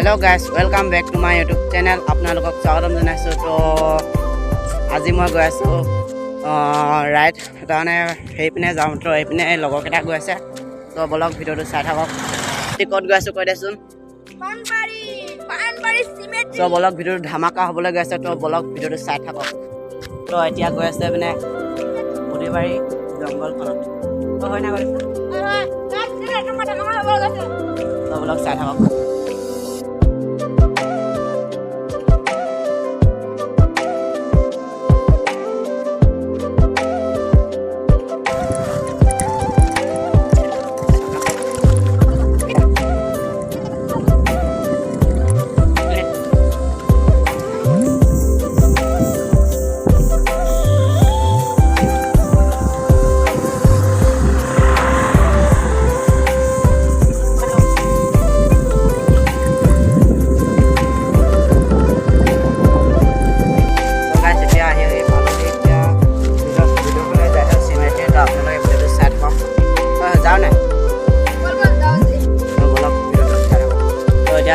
Hello guys welcome back to my YouTube channel আপোনালোকক স্বাগতম জনাইছো তো আজি মই গৈ আছো ৰাইট তাৰমানে সেইপিনে যাম তো এইপিনে লগৰকেইটা গৈ আছে তো বলক ভিডিঅ'টো চাই থাকক ক'ত গৈ আছো কৈ দেচোন পানবাৰী সিমেন্ট তো বলক ভিডিঅ'টো ধামাকা হ'বলৈ গৈ আছে তো বলক ভিডিঅ'টো চাই থাকক তো এতিয়া গৈ আছে মানে মুদিবাৰী জংগলখনত তো হয় না কৰিছে তো বলক চাই থাকক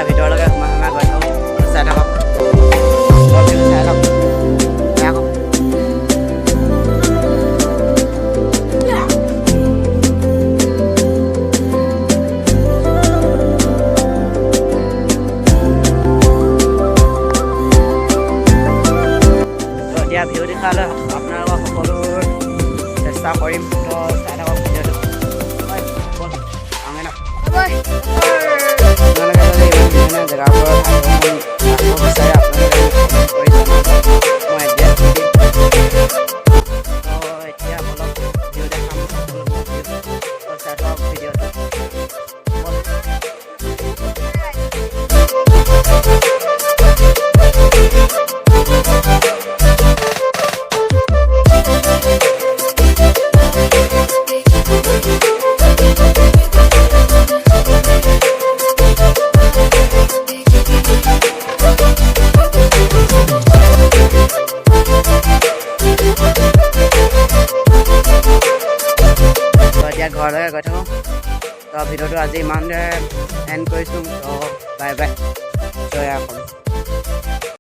ভিতৰলৈকে সোমাই গৈ থাকোঁ চাই থাকক চাই লওক এতিয়া ভিডিঅ' দেখালে আপোনালোকক সকলো চেষ্টা কৰিম তো চাই থাকক ভিডিঅ'টো ঘৰলৈকে গৈ থাকোঁ তো ভিডিঅ'টো আজি ইমানতে এণ্ড কৰিছোঁ তো বাই বাই জয় অসম।